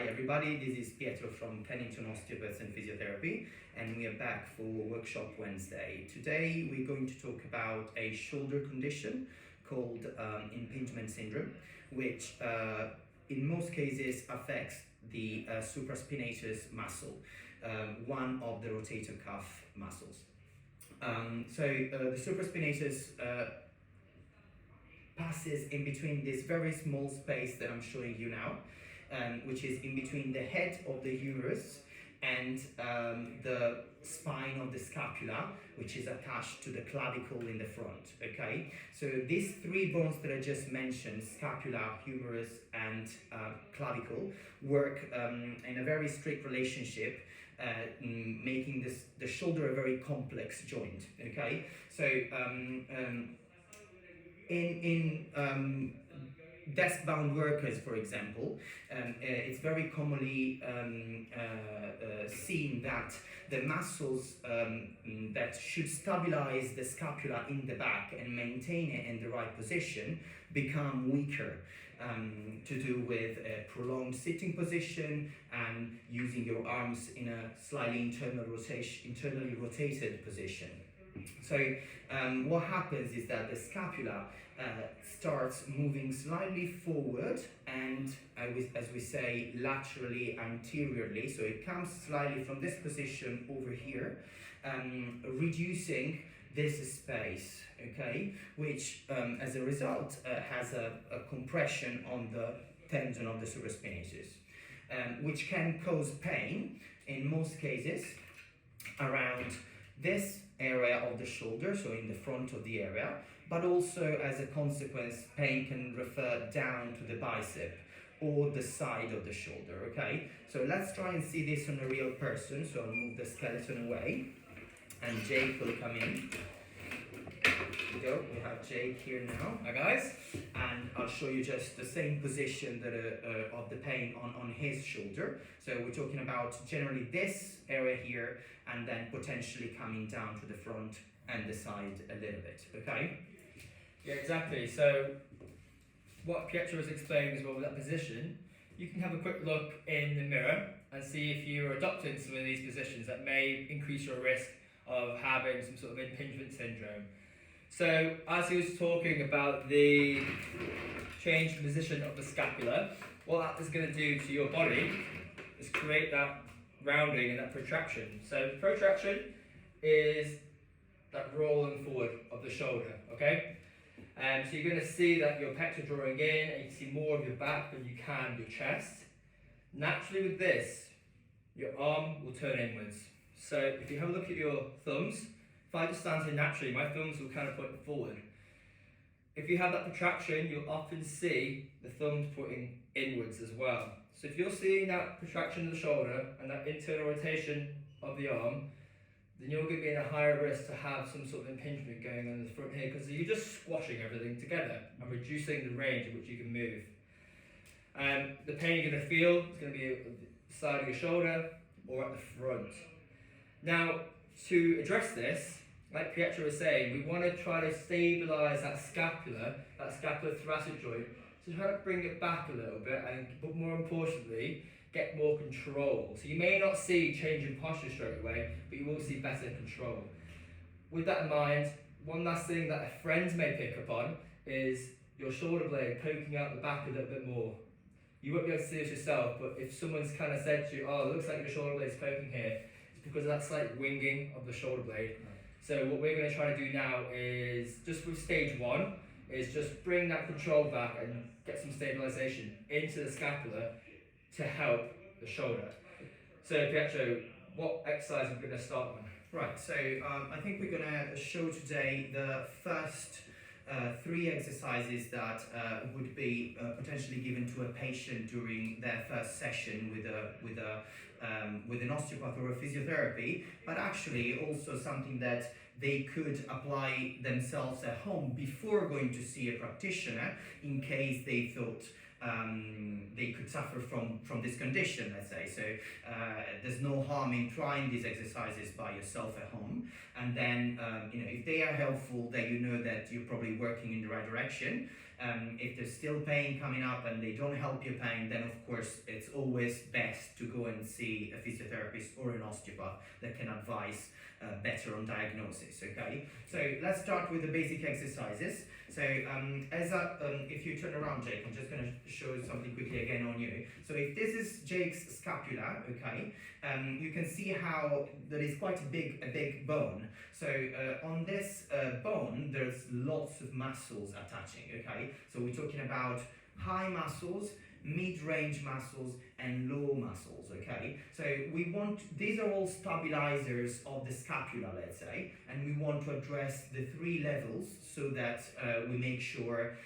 Hi everybody, this is Pietro from Kennington Osteopaths and Physiotherapy, and we are back for Workshop Wednesday. Today we're going to talk about a shoulder condition called impingement syndrome, which in most cases affects the supraspinatus muscle, one of the rotator cuff muscles. The supraspinatus passes in between this very small space that I'm showing you now, which is in between the head of the humerus and the spine of the scapula, which is attached to the clavicle in the front. Okay, so these three bones that I just mentioned, scapula, humerus, and clavicle, work in a very strict relationship, making the shoulder a very complex joint. Okay, so in desk-bound workers, for example, it's very commonly seen that the muscles that should stabilize the scapula in the back and maintain it in the right position become weaker, to do with a prolonged sitting position and using your arms in a slightly internally rotated position. So what happens is that the scapula starts moving slightly forward and, as we say, laterally, anteriorly. So it comes slightly from this position over here, reducing this space, okay, which as a result has a compression on the tendon of the supraspinatus, which can cause pain in most cases around this area of the shoulder, so in the front of the area, but also as a consequence, pain can refer down to the bicep or the side of the shoulder, okay? So let's try and see this on a real person. So I'll move the skeleton away and Jake will come in. Here we go, we have Jake here now. Hi guys. And I'll show you just the same position that of the pain on his shoulder. So we're talking about generally this area here and then potentially coming down to the front and the side a little bit, okay? Yeah, exactly. So what Pietro was explaining as well with that position, you can have a quick look in the mirror and see if you're adopting some of these positions that may increase your risk of having some sort of impingement syndrome. So as he was talking about the change in position of the scapula, what that is going to do to your body is create that rounding and that protraction. So protraction is that rolling forward of the shoulder, okay? So you're going to see that your pecs are drawing in and you can see more of your back than you can your chest. Naturally with this, your arm will turn inwards. So if you have a look at your thumbs, if I just stand here naturally, my thumbs will kind of point forward. If you have that protraction, you'll often see the thumbs pointing inwards as well. So if you're seeing that protraction of the shoulder and that internal rotation of the arm, then you're going to be in a higher risk to have some sort of impingement going on in the front here, because you're just squashing everything together and reducing the range in which you can move. The pain you're going to feel is going to be at the side of your shoulder or at the front. Now, to address this, like Pietro was saying, we want to try to stabilise that scapulothoracic joint, to try to bring it back a little bit, but more importantly, get more control. So you may not see change in posture straight away, but you will see better control. With that in mind, one last thing that friends may pick up on is your shoulder blade poking out the back a little bit more. You won't be able to see this yourself, but if someone's kind of said to you, oh, it looks like your shoulder blade's poking here, it's because of that slight winging of the shoulder blade. So what we're going to try to do now is, just with stage one, is just bring that control back and get some stabilisation into the scapula to help the shoulder. So Pietro, what exercise are we going to start on? Right, so I think we're going to show today the first three exercises that would be potentially given to a patient during their first session with an osteopath or a physiotherapy, but actually also something that they could apply themselves at home before going to see a practitioner in case they thought they could suffer from this condition, let's say. So there's no harm in trying these exercises by yourself at home, and then if they are helpful, then you know that you're probably working in the right direction, If there's still pain coming up and they don't help your pain, then of course it's always best to go and see a physiotherapist or an osteopath that can advise better on diagnosis. Okay, so let's start with the basic exercises. So if you turn around, Jake, I'm just going to show something quickly again on you. So if this is Jake's scapula, okay, you can see how there is quite a big bone. So on this bone, there's lots of muscles attaching. Okay, so we're talking about high muscles, mid-range muscles, and low muscles. Okay, so these are all stabilizers of the scapula, let's say, and we want to address the 3 levels so that we make sure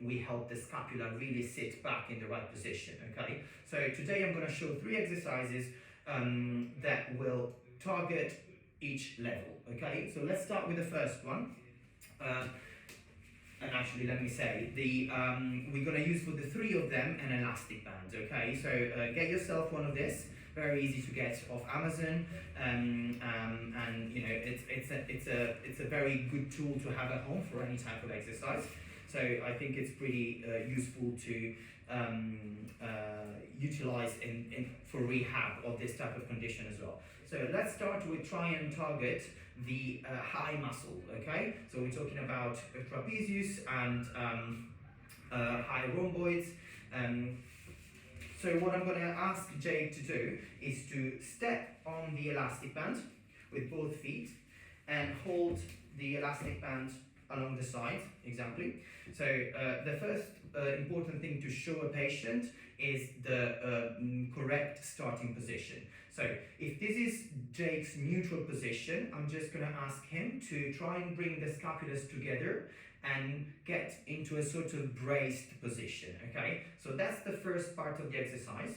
we help the scapula really sit back in the right position. Okay, so today I'm going to show 3 exercises that will target each level. Okay, so let's start with the first one. And actually, let me say, we're going to use for the 3 of them an elastic band. Okay, so get yourself one of this. Very easy to get off Amazon, and you know it's a very good tool to have at home for any type of exercise. So I think it's pretty useful to utilize for rehab of this type of condition as well. So let's start with try and target the high muscle. Okay, so we're talking about trapezius and high rhomboids. So what I'm going to ask Jake to do is to step on the elastic band with both feet and hold the elastic band along the side, exactly. So the first important thing to show a patient is the correct starting position. So if this is Jake's neutral position, I'm just going to ask him to try and bring the scapulas together and get into a sort of braced position. Okay, so that's the first part of the exercise.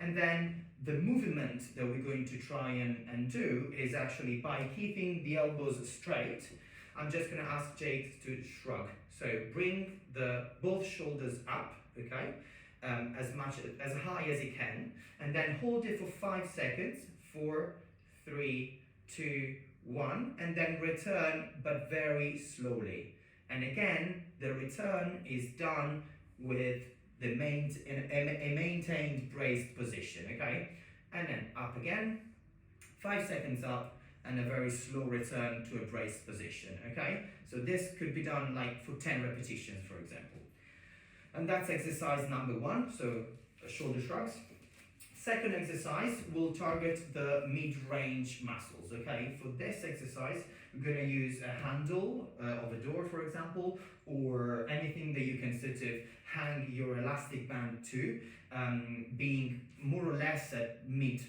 And then the movement that we're going to try and do is actually by keeping the elbows straight. I'm just going to ask Jake to shrug. So bring both shoulders up, okay, as high as he can, and then hold it for 5 seconds. 4, 3, 2, 1, and then return, but very slowly. And again, the return is done with a maintained braced position, okay? And then up again, 5 seconds up, and a very slow return to a braced position, okay? So this could be done like for 10 repetitions, for example. And that's exercise number 1, so shoulder shrugs. Second exercise will target the mid-range muscles, okay? For this exercise, we're going to use a handle of a door, for example, or anything that you can sort of hang your elastic band to, being more or less at mid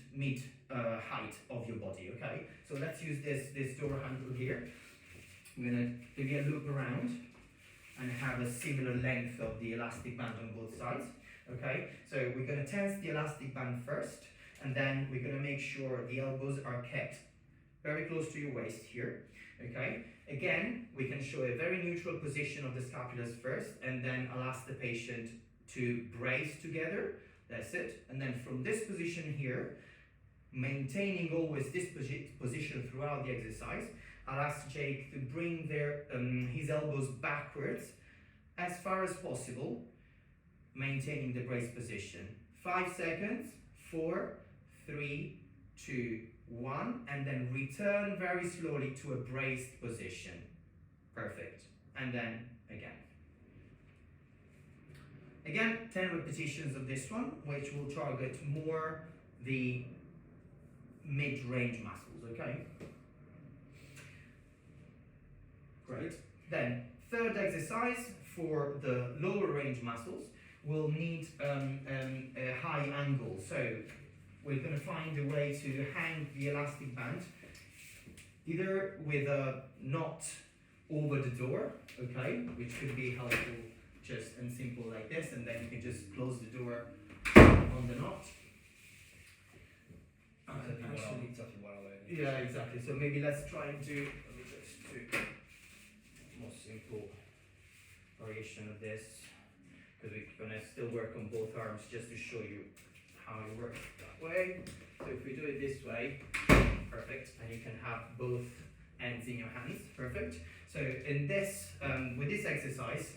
height of your body, okay? So let's use this door handle here. I'm going to give you a loop around and have a similar length of the elastic band on both sides. Okay, so we're going to tense the elastic band first, and then we're going to make sure the elbows are kept very close to your waist here. Okay, again, we can show a very neutral position of the scapulas first, and then I'll ask the patient to brace together. That's it. And then from this position here, maintaining always this position throughout the exercise, I'll ask Jake to bring his elbows backwards as far as possible, maintaining the braced position. 5 seconds, 4, 3, 2, 1, and then return very slowly to a braced position. Perfect. And then again. Again, 10 repetitions of this one, which will target more the mid-range muscles, okay? Great. Then, third exercise for the lower range muscles will need a high angle. So we're going to find a way to hang the elastic band either with a knot over the door, okay, which could be helpful just and simple like this, and then you can just close the door on the knot. Yeah, exactly. So maybe let's try and do a more simple variation of this, because we're going to still work on both arms just to show you how it works that way. So if we do it this way, perfect, and you can have both ends in your hands, perfect. So in this, with this exercise,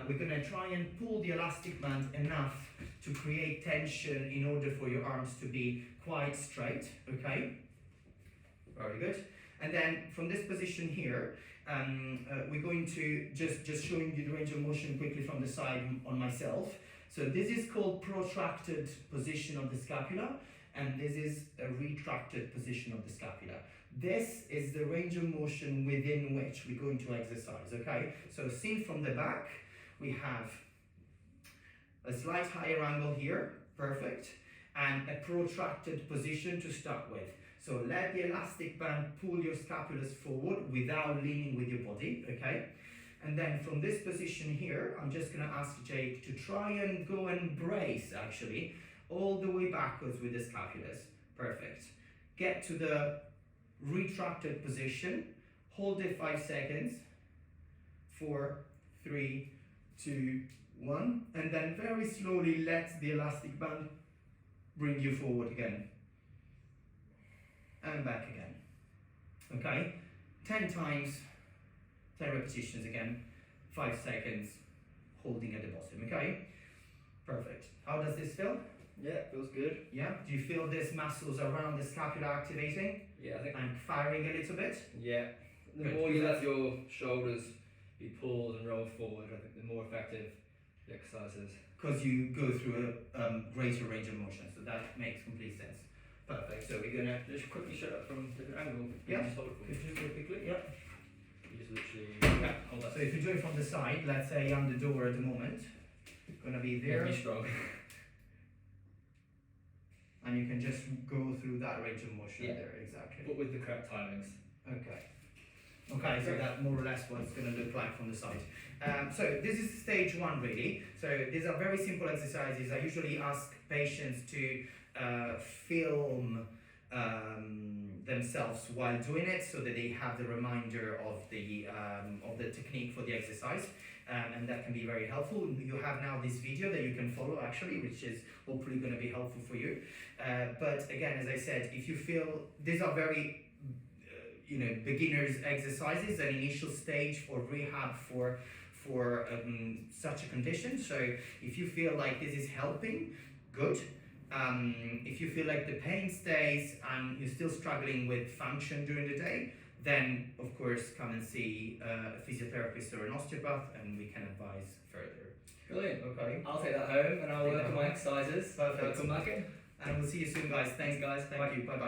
we're going to try and pull the elastic band enough to create tension in order for your arms to be quite straight, okay? Very good. And then from this position here, we're going to just showing you the range of motion quickly from the side on myself. So this is called protracted position of the scapula, and this is a retracted position of the scapula. This is the range of motion within which we're going to exercise, okay? So seen from the back, we have a slight higher angle here, perfect, and a protracted position to start with. So let the elastic band pull your scapulas forward without leaning with your body, okay? And then from this position here, I'm just gonna ask Jake to try and go and brace actually, all the way backwards with the scapulas. Perfect. Get to the retracted position, hold it 5 seconds, 4, 3, 2, 1, and then very slowly let the elastic band bring you forward again. And back again. Okay, 10 times, 10 repetitions again, 5 seconds, holding at the bottom, okay? Perfect. How does this feel? Yeah, feels good. Yeah, do you feel these muscles around the scapula activating? Yeah, I think. And firing a little bit? Yeah, the Good. more you let your shoulders be pulled and rolled forward, I think the more effective the exercise is. Because you go through a greater range of motion, so that makes complete sense. Perfect, so we're gonna Just quickly show it from a different angle. Yeah. Just hold it for me. could you do it quickly? Yeah. You just literally hold that. So if you do it from the side, let's say I'm the door at the moment, gonna be there, Be strong. and you can just go through that range of motion Yeah. there, exactly. But with the correct timings. Okay. Okay, so that more or less what it's going to look like from the side. So this is stage 1 really. So these are very simple exercises. I usually ask patients to film themselves while doing it so that they have the reminder of the technique for the exercise. And that can be very helpful. You have now this video that you can follow actually, which is hopefully going to be helpful for you. But again, as I said, if you feel these are very beginners exercises, an initial stage for rehab for such a condition. So if you feel like this is helping, good. If you feel like the pain stays and you're still struggling with function during the day, then of course come and see a physiotherapist or an osteopath and we can advise further. Brilliant. Okay. I'll take that home and I'll work on my exercises. Perfect. I'll come back in. And we'll see you soon, guys. Thanks, guys. Thank you. Bye bye.